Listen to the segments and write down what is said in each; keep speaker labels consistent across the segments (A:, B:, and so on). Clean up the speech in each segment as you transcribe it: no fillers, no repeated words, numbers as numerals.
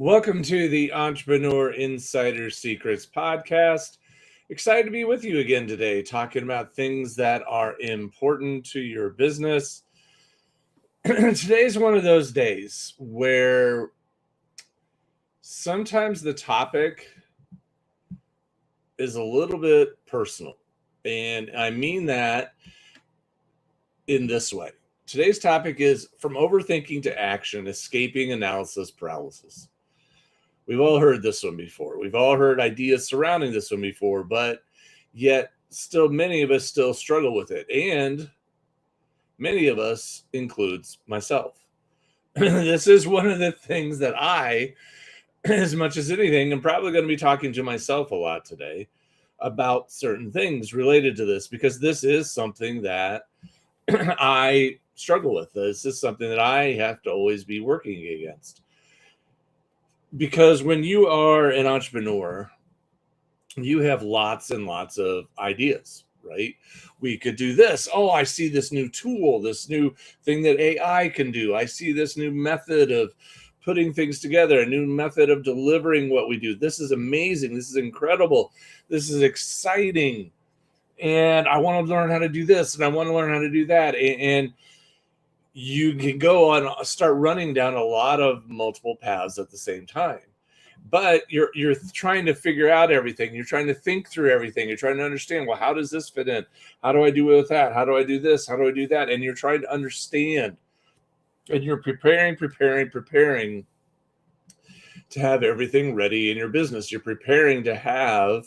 A: Welcome to the Entrepreneur Insider Secrets podcast. Excited to be with you again today, talking about things that are important to your business. Today's one of those days where sometimes the topic is a little bit personal. And I mean that in this way. Today's topic is From Overthinking to Action, Escaping Analysis Paralysis. We've all heard this one before. We've all heard ideas surrounding this one before, but yet still many of us still struggle with it. And many of us includes myself. This is one of the things that I, as much as anything, I'm probably going to be talking to myself a lot today about certain things related to this, because this is something that I struggle with. This is something that I have to always be working against. Because when you are an entrepreneur, you have lots and lots of ideas, right? We could do this. Oh, I see this new tool, this new thing that AI can do. I see this new method of putting things together, a new method of delivering what we do. This is amazing. This is incredible. This is exciting. And I want to learn how to do this, and I want to learn how to do that. And you can go on, start running down a lot of multiple paths at the same time. But you're trying to figure out everything. You're trying to think through everything. You're trying to understand, well, how does this fit in? How do I do it with that? How do I do this? How do I do that? And you're trying to understand. And you're preparing to have everything ready in your business. You're preparing to have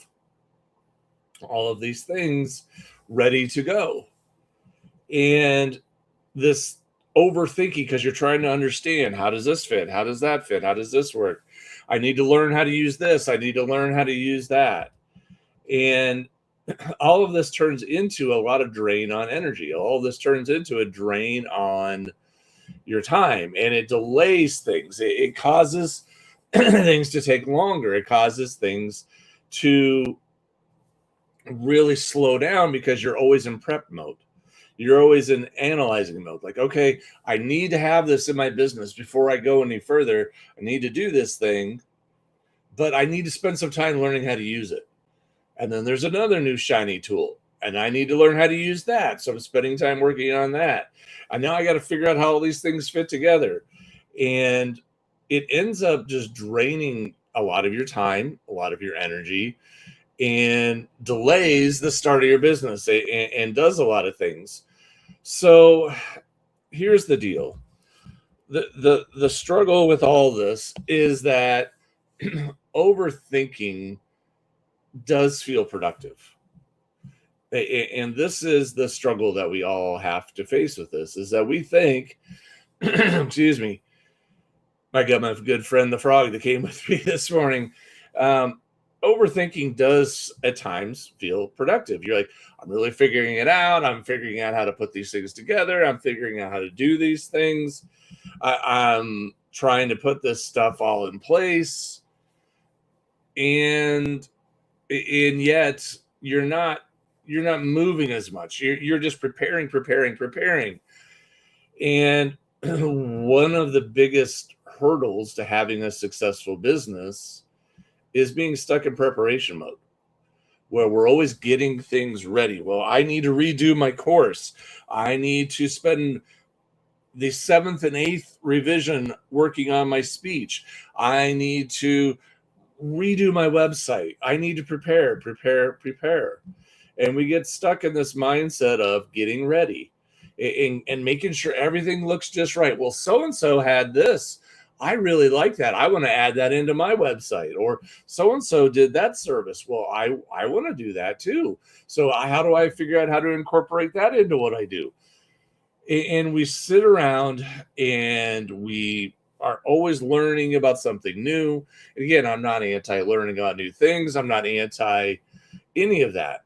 A: all of these things ready to go. And this overthinking, because you're trying to understand, how does this fit? How does that fit? How does this work? I need to learn how to use this. I need to learn how to use that. And all of this turns into a lot of drain on energy. All of this turns into a drain on your time, and it delays things. It causes things to take longer. It causes things to really slow down because you're always in prep mode. You're always in analyzing mode. Like, okay, I need to have this in my business before I go any further. I need to do this thing, but I need to spend some time learning how to use it. And then there's another new shiny tool, and I need to learn how to use that. So I'm spending time working on that. And now I got to figure out how all these things fit together. And it ends up just draining a lot of your time, a lot of your energy, and delays the start of your business, and does a lot of things. So here's the deal. The struggle with all this is that overthinking does feel productive. And this is the struggle that we all have to face with this, is that we think, excuse me, I got my good friend, the frog, that came with me this morning. Overthinking does at times feel productive. You're like, I'm really figuring it out. I'm figuring out how to put these things together. I'm figuring out how to do these things. I'm trying to put this stuff all in place. And yet you're not moving as much. You're just preparing. And one of the biggest hurdles to having a successful business is being stuck in preparation mode, where we're always getting things ready. Well, I need to redo my course. I need to spend the 7th and 8th revision working on my speech. I need to redo my website. I need to prepare. And we get stuck in this mindset of getting ready and making sure everything looks just right. Well, so-and-so had this. I really like that. I want to add that into my website. Or so-and-so did that service. Well, I want to do that too. So how do I figure out how to incorporate that into what I do? And we sit around and we are always learning about something new. And again, I'm not anti-learning about new things. I'm not anti any of that.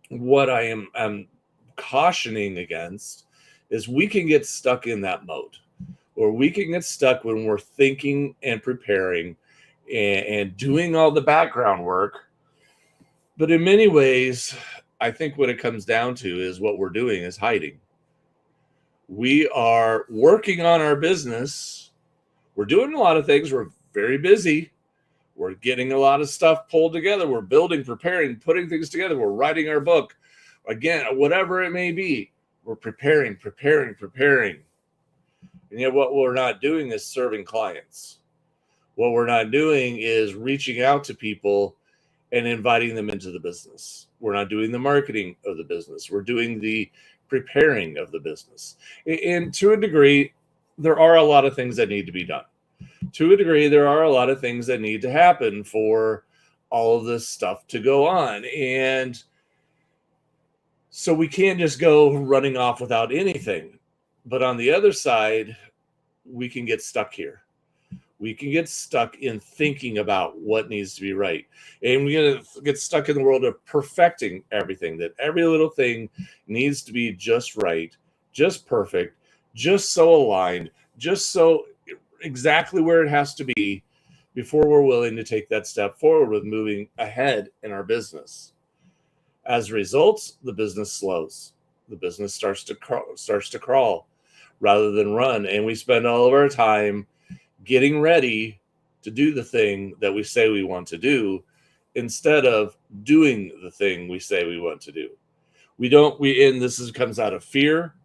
A: What I'm cautioning against is we can get stuck in that mode. Or we can get stuck when we're thinking and preparing and doing all the background work. But in many ways, I think what it comes down to is what we're doing is hiding. We are working on our business. We're doing a lot of things. We're very busy. We're getting a lot of stuff pulled together. We're building, preparing, putting things together. We're writing our book. Again, whatever it may be, we're preparing. And yet what we're not doing is serving clients. What we're not doing is reaching out to people and inviting them into the business. We're not doing the marketing of the business. We're doing the preparing of the business. And to a degree, there are a lot of things that need to be done. To a degree, there are a lot of things that need to happen for all of this stuff to go on. And so we can't just go running off without anything. But on the other side, we can get stuck here. We can get stuck in thinking about what needs to be right. And we're going to get stuck in the world of perfecting everything, that every little thing needs to be just right, just perfect, just so aligned, just so exactly where it has to be before we're willing to take that step forward with moving ahead in our business. As a result, the business slows. The business starts to crawl rather than run. And we spend all of our time getting ready to do the thing that we say we want to do instead of doing the thing we say we want to do. Comes out of fear.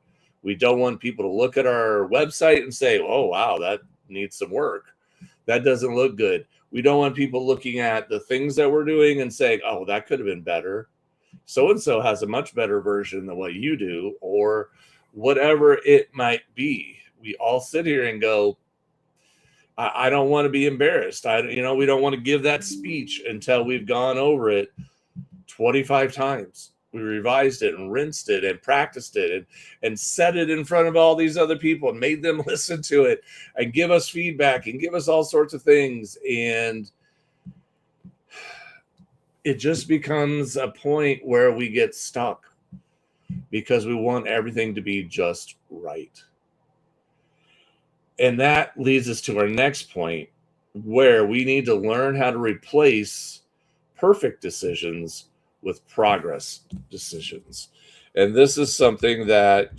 A: We don't want people to look at our website and say, oh, wow, that needs some work. That doesn't look good. We don't want people looking at the things that we're doing and saying, oh, that could have been better. So-and-so has a much better version than what you do, or whatever it might be. We all sit here and go, I don't want to be embarrassed. We don't want to give that speech until we've gone over it 25 times. We revised it and rinsed it and practiced it and said it in front of all these other people and made them listen to it and give us feedback and give us all sorts of things. And it just becomes a point where we get stuck because we want everything to be just right. And that leads us to our next point, where we need to learn how to replace perfect decisions with progress decisions. And this is something that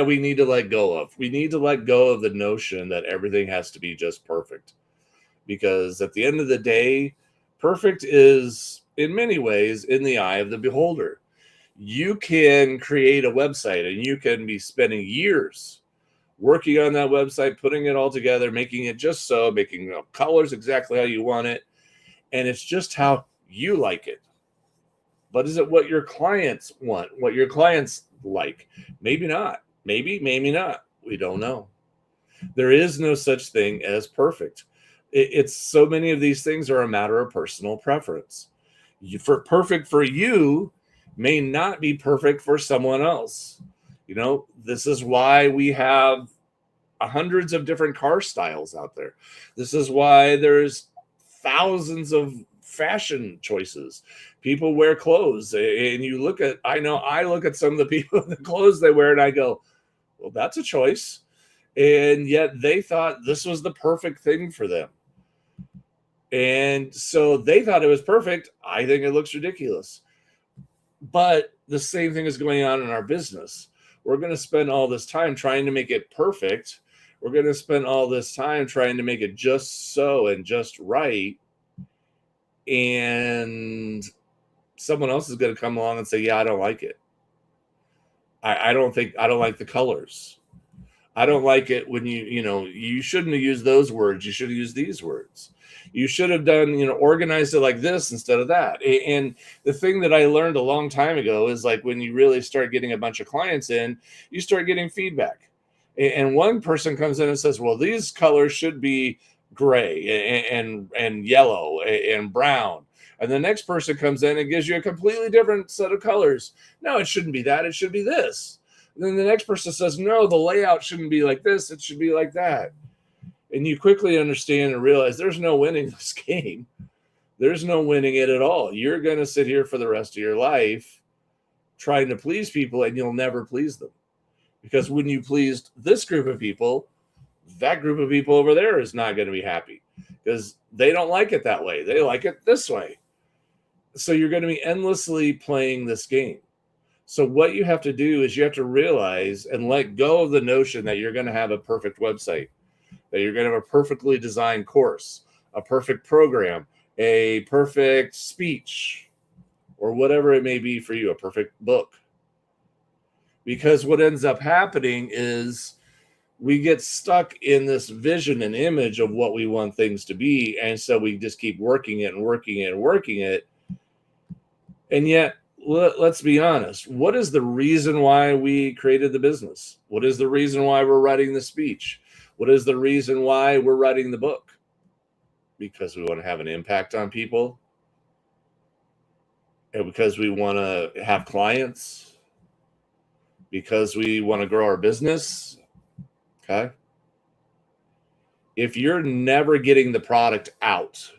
A: we need to let go of. We need to let go of the notion that everything has to be just perfect. Because at the end of the day, perfect is, in many ways, in the eye of the beholder. You can create a website and you can be spending years working on that website, putting it all together, making it just so, making colors exactly how you want it. And it's just how you like it. But is it what your clients want, what your clients like? Maybe not. Maybe not. We don't know. There is no such thing as perfect. It's so many of these things are a matter of personal preference. Perfect for you may not be perfect for someone else. This is why we have hundreds of different car styles out there. This is why there's thousands of fashion choices. People wear clothes, and I look at some of the people, the clothes they wear, and I go, well, that's a choice. And yet they thought this was the perfect thing for them. And so they thought it was perfect. I think it looks ridiculous. But the same thing is going on in our business. We're going to spend all this time trying to make it perfect. We're going to spend all this time trying to make it just so and just right. And someone else is going to come along and say, yeah, I don't like it. I don't like the colors. I don't like it when you shouldn't have used those words. You should have used these words. You should have done, organized it like this instead of that. And the thing that I learned a long time ago is, like, when you really start getting a bunch of clients in, you start getting feedback. And one person comes in and says, well, these colors should be gray and yellow and brown. And the next person comes in and gives you a completely different set of colors. No, it shouldn't be that. It should be this. And then the next person says, no, the layout shouldn't be like this. It should be like that. And you quickly understand and realize there's no winning this game. There's no winning it at all. You're going to sit here for the rest of your life trying to please people, and you'll never please them. Because when you pleased this group of people, that group of people over there is not going to be happy because they don't like it that way. They like it this way. So you're going to be endlessly playing this game. So what you have to do is you have to realize and let go of the notion that you're going to have a perfect website, that you're going to have a perfectly designed course, a perfect program, a perfect speech, or whatever it may be for you, a perfect book. Because what ends up happening is we get stuck in this vision and image of what we want things to be. And so we just keep working it and working it and working it. And yet, let's be honest. What is the reason why we created the business? What is the reason why we're writing the speech? What is the reason why we're writing the book? Because we want to have an impact on people. And because we want to have clients. Because we want to grow our business. Okay. If you're never getting the product out,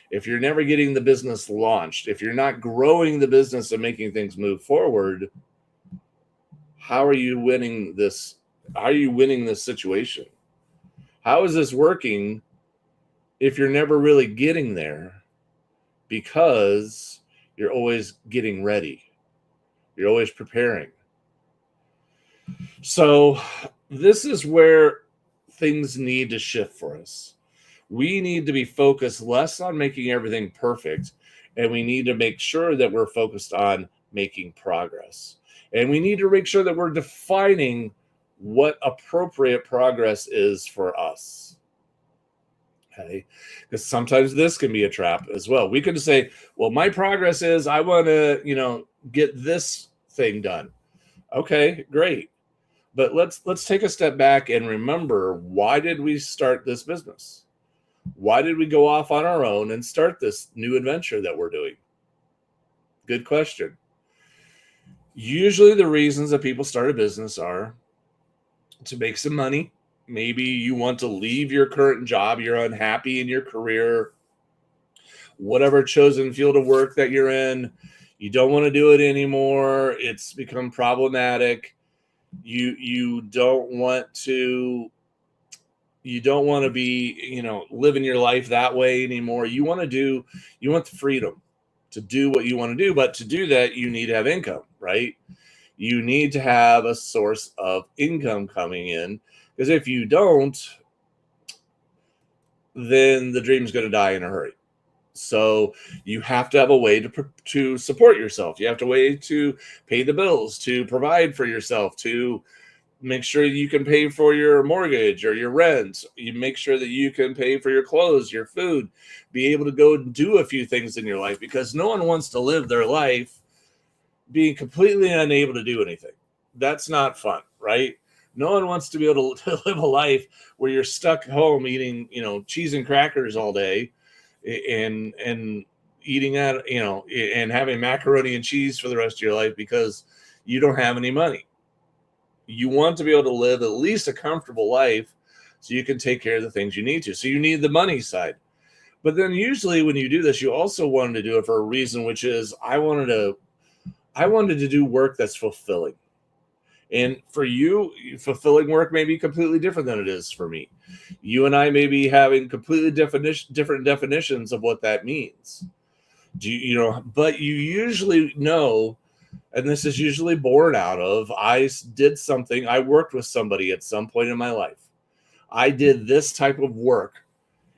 A: if you're never getting the business launched, if you're not growing the business and making things move forward, how are you winning this? How are you winning this situation? How is this working if you're never really getting there? Because you're always getting ready. You're always preparing. So this is where things need to shift for us. We need to be focused less on making everything perfect, and we need to make sure that we're focused on making progress. And we need to make sure that we're defining what appropriate progress is for us. Okay, because sometimes this can be a trap as well. We could say, well, my progress is I want to, get this thing done. Okay, great. But let's take a step back and remember, why did we start this business? Why did we go off on our own and start this new adventure that we're doing? Good question. Usually the reasons that people start a business are to make some money. Maybe you want to leave your current job. You're unhappy in your career, whatever chosen field of work that you're in. You don't want to do it anymore. It's become problematic. You don't want to be, living your life that way anymore. You want the freedom to do what you want to do. But to do that, you need to have income, right? You need to have a source of income coming in, because if you don't, then the dream's going to die in a hurry. So you have to have a way to support yourself. You have a way to pay the bills, to provide for yourself, to make sure you can pay for your mortgage or your rent. You make sure that you can pay for your clothes, your food, be able to go and do a few things in your life, because no one wants to live their life being completely unable to do anything. That's not fun, right? No one wants to be able to live a life where you're stuck home eating, cheese and crackers all day and eating out, and having macaroni and cheese for the rest of your life because you don't have any money. You want to be able to live at least a comfortable life so you can take care of the things you need to. So you need the money side. But then usually when you do this, you also wanted to do it for a reason, which is I wanted to do work that's fulfilling. And for you, fulfilling work may be completely different than it is for me. You and I may be having completely different definitions of what that means. But you usually know, and this is usually born out of, I worked with somebody at some point in my life. I did this type of work.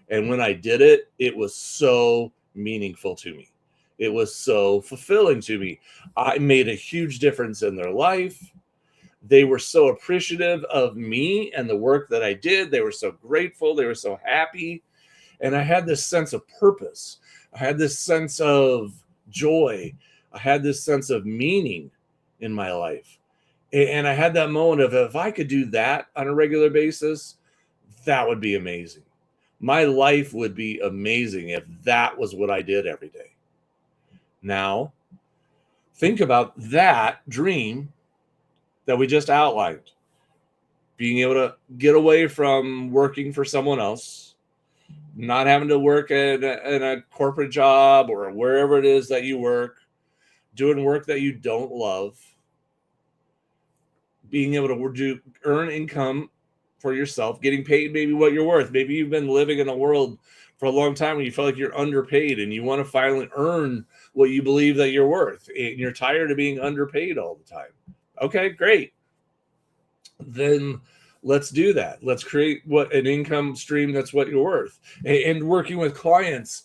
A: And when I did it, it was so meaningful to me. It was so fulfilling to me. I made a huge difference in their life. They were so appreciative of me and the work that I did. They were so grateful. They were so happy. And I had this sense of purpose. I had this sense of joy. I had this sense of meaning in my life. And I had that moment of, if I could do that on a regular basis, that would be amazing. My life would be amazing if that was what I did every day. Now, think about that dream that we just outlined. Being able to get away from working for someone else, not having to work in a corporate job or wherever it is that you work, doing work that you don't love, being able to earn income for yourself, getting paid maybe what you're worth. Maybe you've been living in a world for a long time when you feel like you're underpaid and you want to finally earn what you believe that you're worth, and you're tired of being underpaid all the time. Okay, great. Then let's do that. Let's create what an income stream that's what you're worth, and working with clients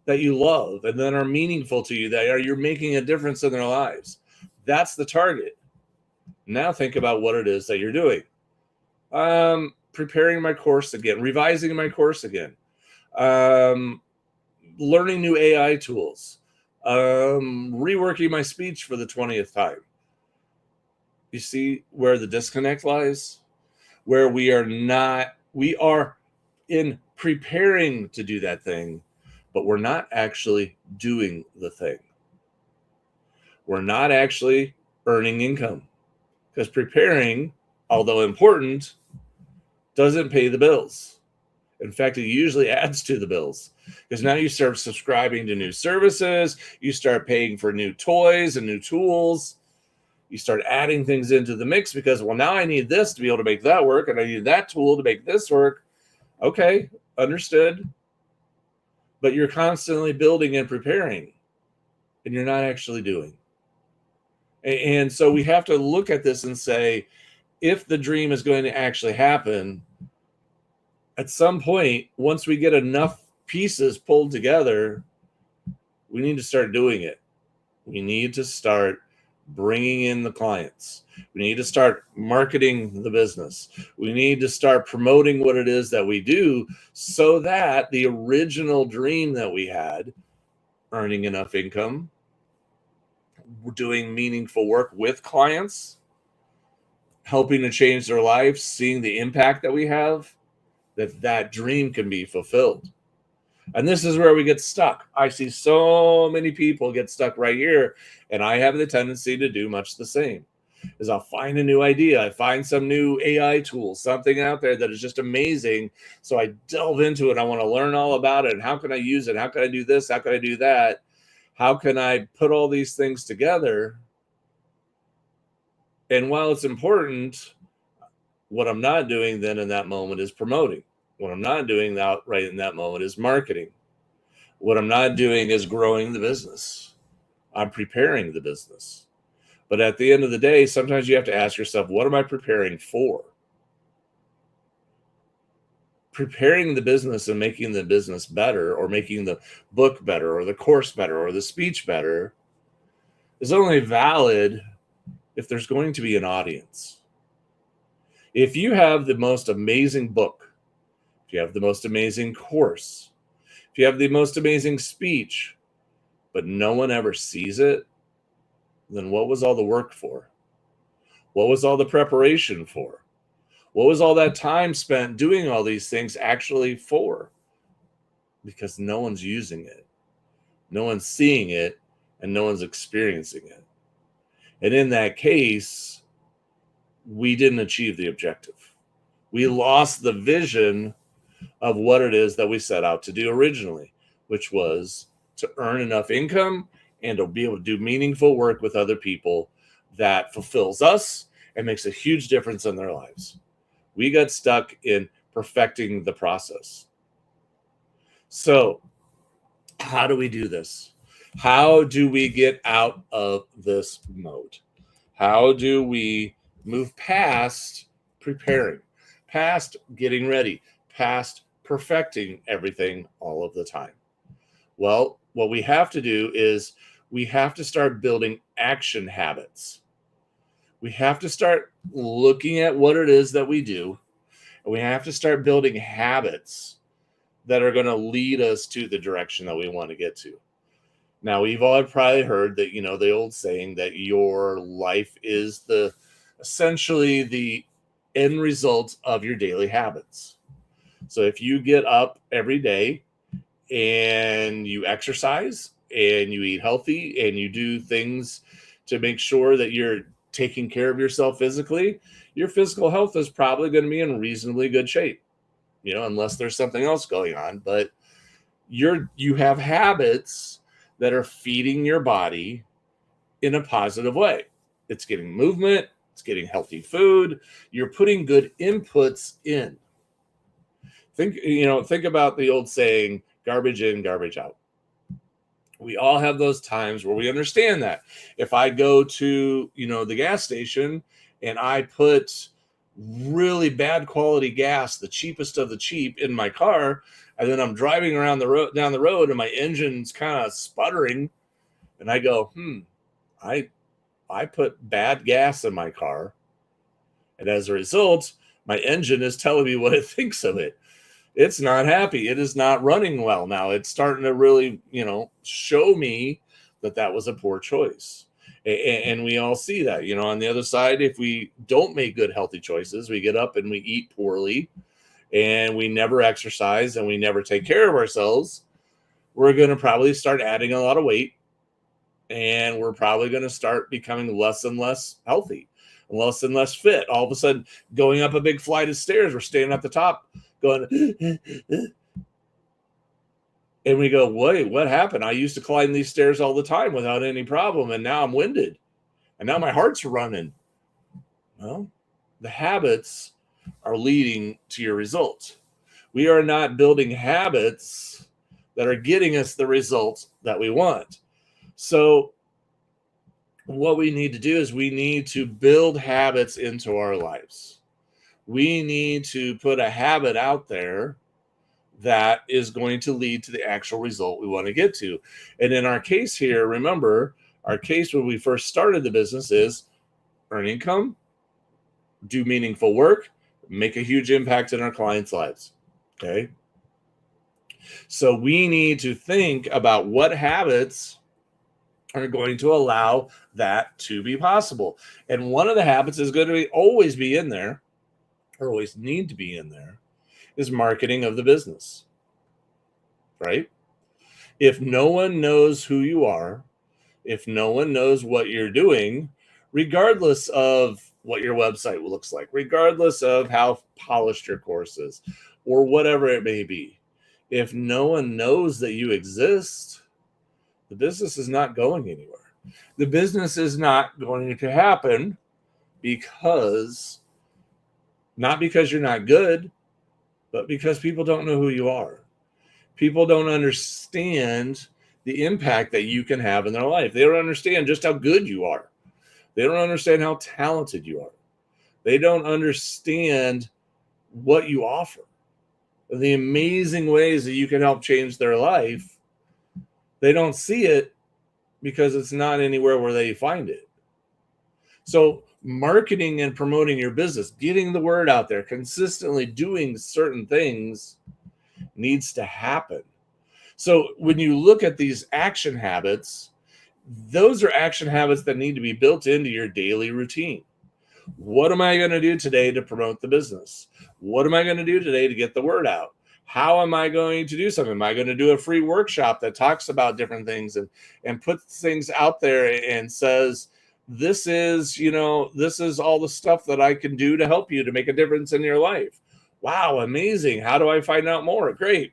A: that you love and that are meaningful to you, that are you're making a difference in their lives. That's the target. Now think about what it is that you're doing. Preparing my course again, revising my course again, learning new AI tools, reworking my speech for the 20th time. You see where the disconnect lies? Where we are in preparing to do that thing, but we're not actually doing the thing. We're not actually earning income, because preparing, although important, doesn't pay the bills. In fact, it usually adds to the bills, because now you start subscribing to new services, you start paying for new toys and new tools, you start adding things into the mix because, well, now I need this to be able to make that work, and I need that tool to make this work. Okay, understood. But you're constantly building and preparing, and you're not actually doing. And so we have to look at this and say, if the dream is going to actually happen, at some point, once we get enough pieces pulled together, we need to start doing it. We need to start bringing in the clients. We need to start marketing the business. We need to start promoting what it is that we do, so that the original dream that we had, earning enough income, doing meaningful work with clients, helping to change their lives, seeing the impact that we have, that dream can be fulfilled. And this is where we get stuck. I see so many people get stuck right here, and I have the tendency to do much the same. Is I'll find a new idea, I find some new AI tool, something out there that is just amazing, so I delve into it. I want to learn all about it, and how can I use it? How can I do this? How can I do that? How can I put all these things together? And while it's important, what I'm not doing then in that moment is promoting. What I'm not doing right in that moment is marketing. What I'm not doing is growing the business. I'm preparing the business. But at the end of the day, sometimes you have to ask yourself, what am I preparing for? Preparing the business and making the business better, or making the book better, or the course better, or the speech better, is only valid if there's going to be an audience. If you have the most amazing book, if you have the most amazing course, if you have the most amazing speech, but no one ever sees it, then what was all the work for? What was all the preparation for? What was all that time spent doing all these things actually for? Because no one's using it, no one's seeing it, and no one's experiencing it. And in that case, we didn't achieve the objective. We lost the vision of what it is that we set out to do originally, which was to earn enough income and to be able to do meaningful work with other people that fulfills us and makes a huge difference in their lives. We got stuck in perfecting the process. So, how do we do this? How do we get out of this mode? How do we move past preparing, past getting ready, past perfecting everything all of the time? Well, what we have to do is we have to start building action habits. We have to start looking at what it is that we do, and we have to start building habits that are going to lead us to the direction that we want to get to. Now, we've all probably heard that, the old saying that your life is essentially the end result of your daily habits. So if you get up every day and you exercise and you eat healthy and you do things to make sure that you're taking care of yourself physically, your physical health is probably going to be in reasonably good shape, unless there's something else going on. But you have habits that are feeding your body in a positive way. It's getting movement, it's getting healthy food, you're putting good inputs in. Think about the old saying, Garbage in, garbage out. We all have those times where we understand that. If I go to, the gas station and I put really bad quality gas, the cheapest of the cheap, in my car, and then I'm driving around down the road and my engine's kind of sputtering, and I go, I put bad gas in my car, and as a result, my engine is telling me what it thinks of it. It's not happy. It is not running well now. It's starting to really, show me that was a poor choice. And we all see that, on the other side, if we don't make good, healthy choices, we get up and we eat poorly and we never exercise and we never take care of ourselves, we're going to probably start adding a lot of weight, and we're probably going to start becoming less and less healthy, less and less fit. All of a sudden, going up a big flight of stairs, we're standing at the top going, and we go, wait, what happened? I used to climb these stairs all the time without any problem, and now I'm winded, and now my heart's running. Well, the habits are leading to your results. We are not building habits that are getting us the results that we want. So what we need to do is we need to build habits into our lives. We need to put a habit out there that is going to lead to the actual result we want to get to. And in our case here, remember, our case when we first started the business is earn income, do meaningful work, make a huge impact in our clients' lives. Okay. So we need to think about what habits are going to allow that to be possible. And one of the habits is going to always be in there, or always need to be in there, is marketing of the business, right? If no one knows who you are, if no one knows what you're doing, regardless of what your website looks like, regardless of how polished your course is, or whatever it may be, if no one knows that you exist, the business is not going anywhere. The business is not going to happen not because you're not good, but because people don't know who you are. People don't understand the impact that you can have in their life. They don't understand just how good you are. They don't understand how talented you are. They don't understand what you offer, the amazing ways that you can help change their life. They don't see it because it's not anywhere where they find it. So marketing and promoting your business, getting the word out there, consistently doing certain things needs to happen. So when you look at these action habits, those are action habits that need to be built into your daily routine. What am I going to do today to promote the business? What am I going to do today to get the word out? How am I going to do something? Am I going to do a free workshop that talks about different things and puts things out there and says, this is all the stuff that I can do to help you to make a difference in your life. Wow, amazing. How do I find out more? Great.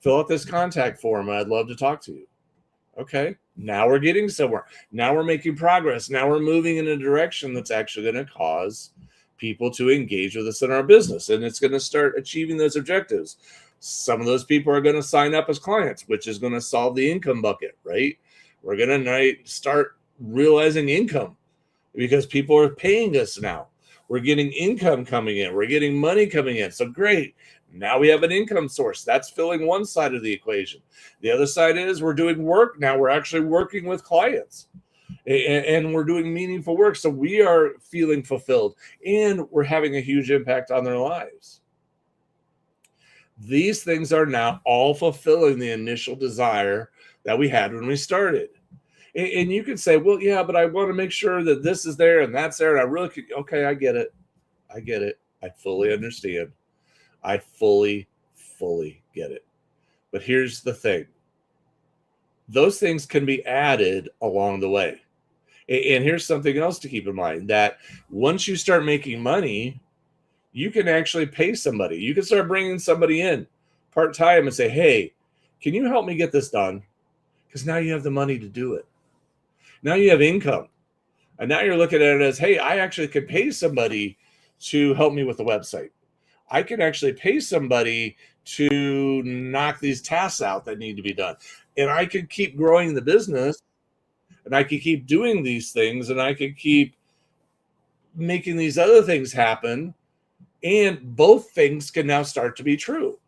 A: Fill out this contact form. I'd love to talk to you. Okay, now we're getting somewhere. Now we're making progress. Now we're moving in a direction that's actually going to cause people to engage with us in our business, and it's going to start achieving those objectives. Some of those people are going to sign up as clients, which is going to solve the income bucket, right? We're going to start realizing income because people are paying us now. We're getting income coming in. We're getting money coming in. So great. Now we have an income source. That's filling one side of the equation. The other side is we're doing work. Now we're actually working with clients and we're doing meaningful work. So we are feeling fulfilled and we're having a huge impact on their lives. These things are now all fulfilling the initial desire that we had when we started. And you could say, well, yeah, but I want to make sure that this is there and that's there. And I really could. Okay, I get it. I fully understand. I fully get it. But here's the thing. Those things can be added along the way. And here's something else to keep in mind, that once you start making money, you can actually pay somebody. You can start bringing somebody in part-time and say, hey, can you help me get this done? Because now you have the money to do it. Now you have income. And now you're looking at it as, hey, I actually could pay somebody to help me with the website. I can actually pay somebody to knock these tasks out that need to be done. And I could keep growing the business, and I could keep doing these things, and I could keep making these other things happen. And both things can now start to be true.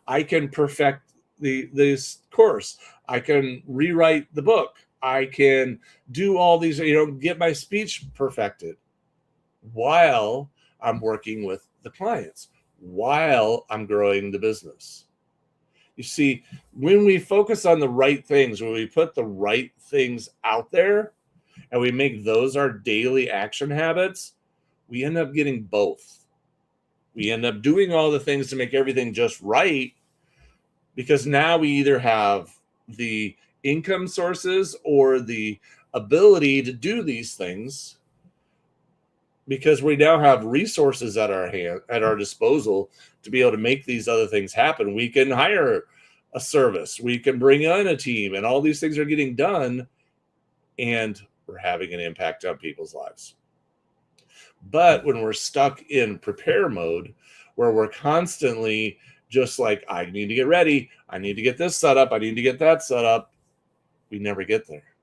A: I can perfect this course. I can rewrite the book. I can do all these, get my speech perfected while I'm working with the clients, while I'm growing the business. You see, when we focus on the right things, when we put the right things out there and we make those our daily action habits, we end up getting both. We end up doing all the things to make everything just right, because now we either have the income sources or the ability to do these things, because we now have resources at our disposal to be able to make these other things happen. We can hire a service, we can bring in a team, and all these things are getting done, and we're having an impact on people's lives. But when we're stuck in prepare mode, where we're constantly just like, I need to get ready, I need to get this set up, I need to get that set up, we never get there.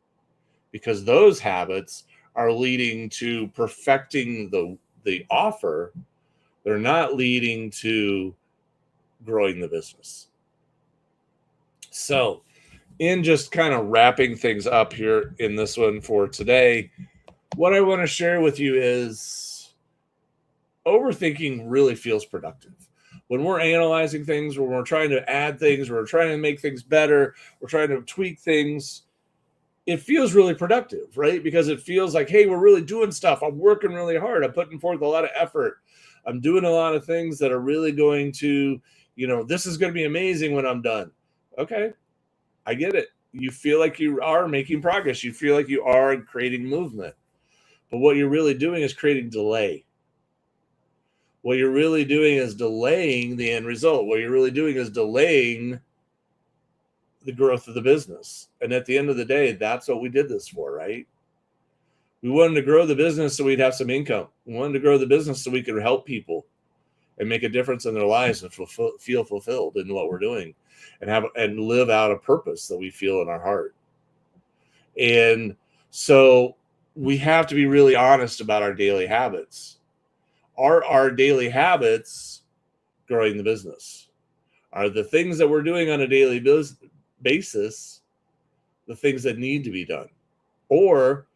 A: Because those habits are leading to perfecting the offer. They're not leading to growing the business. So, in just kind of wrapping things up here in this one for today, what I want to share with you is overthinking really feels productive. When we're analyzing things, when we're trying to add things, we're trying to make things better, we're trying to tweak things, it feels really productive, right? Because it feels like, hey, we're really doing stuff. I'm working really hard. I'm putting forth a lot of effort. I'm doing a lot of things that are really going to, this is going to be amazing when I'm done. Okay, I get it. You feel like you are making progress. You feel like you are creating movement. But what you're really doing is creating delay. What you're really doing is delaying the end result. What you're really doing is delaying the growth of the business. And at the end of the day, that's what we did this for, right? We wanted to grow the business so we'd have some income. We wanted to grow the business so we could help people and make a difference in their lives and feel fulfilled in what we're doing, and live out a purpose that we feel in our heart. And so we have to be really honest about our daily habits. Are our daily habits growing the business? Are the things that we're doing on a daily basis the things that need to be done? Or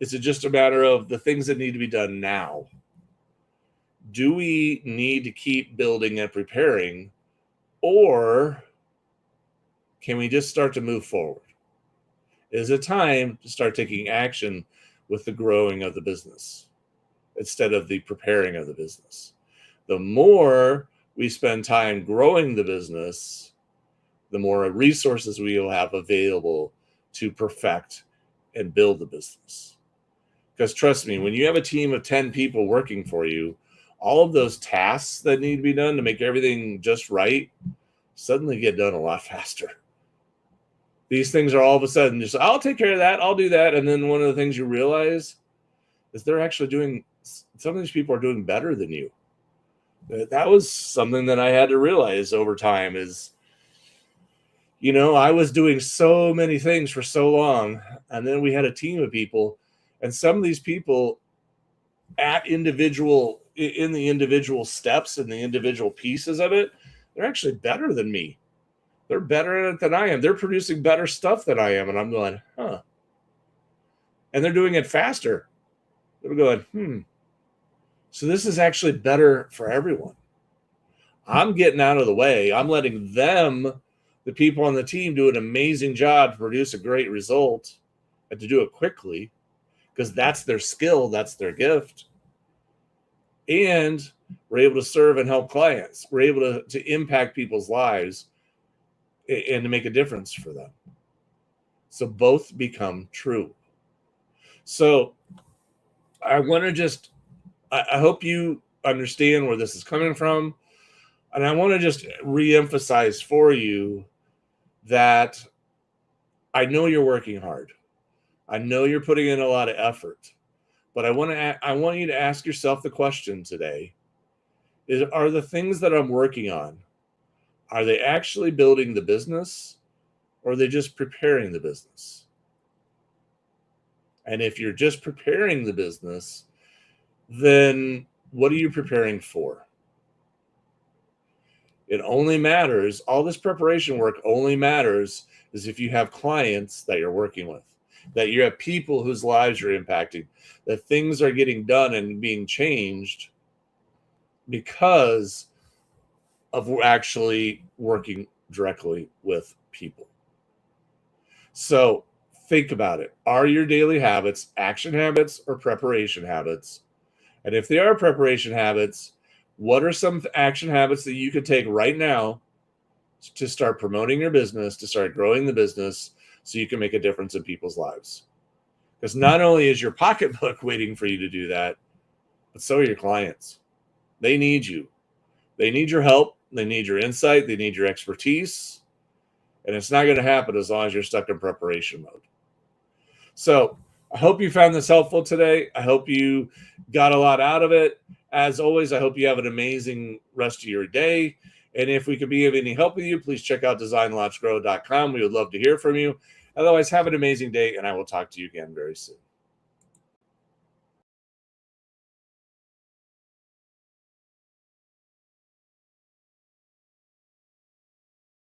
A: is it just a matter of the things that need to be done now? Do we need to keep building and preparing, or can we just start to move forward? Is it time to start taking action with the growing of the business instead of the preparing of the business? The more we spend time growing the business, the more resources we will have available to perfect and build the business. Because trust me, when you have a team of 10 people working for you, all of those tasks that need to be done to make everything just right suddenly get done a lot faster. These things are all of a sudden just, I'll take care of that, I'll do that. And then one of the things you realize is they're actually some of these people are doing better than you. That was something that I had to realize over time is, I was doing so many things for so long, and then we had a team of people, and some of these people in the individual steps and the individual pieces of it, they're actually better than me. They're better at it than I am. They're producing better stuff than I am. And I'm going, huh. And they're doing it faster. They're going, So this is actually better for everyone. I'm getting out of the way. I'm letting them, the people on the team, do an amazing job to produce a great result and to do it quickly, because that's their skill, that's their gift. And we're able to serve and help clients. We're able to impact people's lives and to make a difference for them. So both become true. So I want to I hope you understand where this is coming from. And I want to just reemphasize for you that I know you're working hard. I know you're putting in a lot of effort. But I want you to ask yourself the question today: are the things that I'm working on, Are they actually building the business, or are they just preparing the business? And if you're just preparing the business, then what are you preparing for? It only matters, all this preparation work only matters is if you have clients that you're working with, that you have people whose lives you're impacting, that things are getting done and being changed because of actually working directly with people. So think about it. Are your daily habits action habits or preparation habits? And if they are preparation habits, what are some action habits that you could take right now to start promoting your business, to start growing the business so you can make a difference in people's lives? Because not only is your pocketbook waiting for you to do that, but so are your clients. They need you. They need your help. They need your insight. They need your expertise. And it's not going to happen as long as you're stuck in preparation mode. So I hope you found this helpful today. I hope you got a lot out of it. As always, I hope you have an amazing rest of your day. And if we could be of any help with you, please check out designlaunchgrow.com. We would love to hear from you. Otherwise, have an amazing day, and I will talk to you again very soon.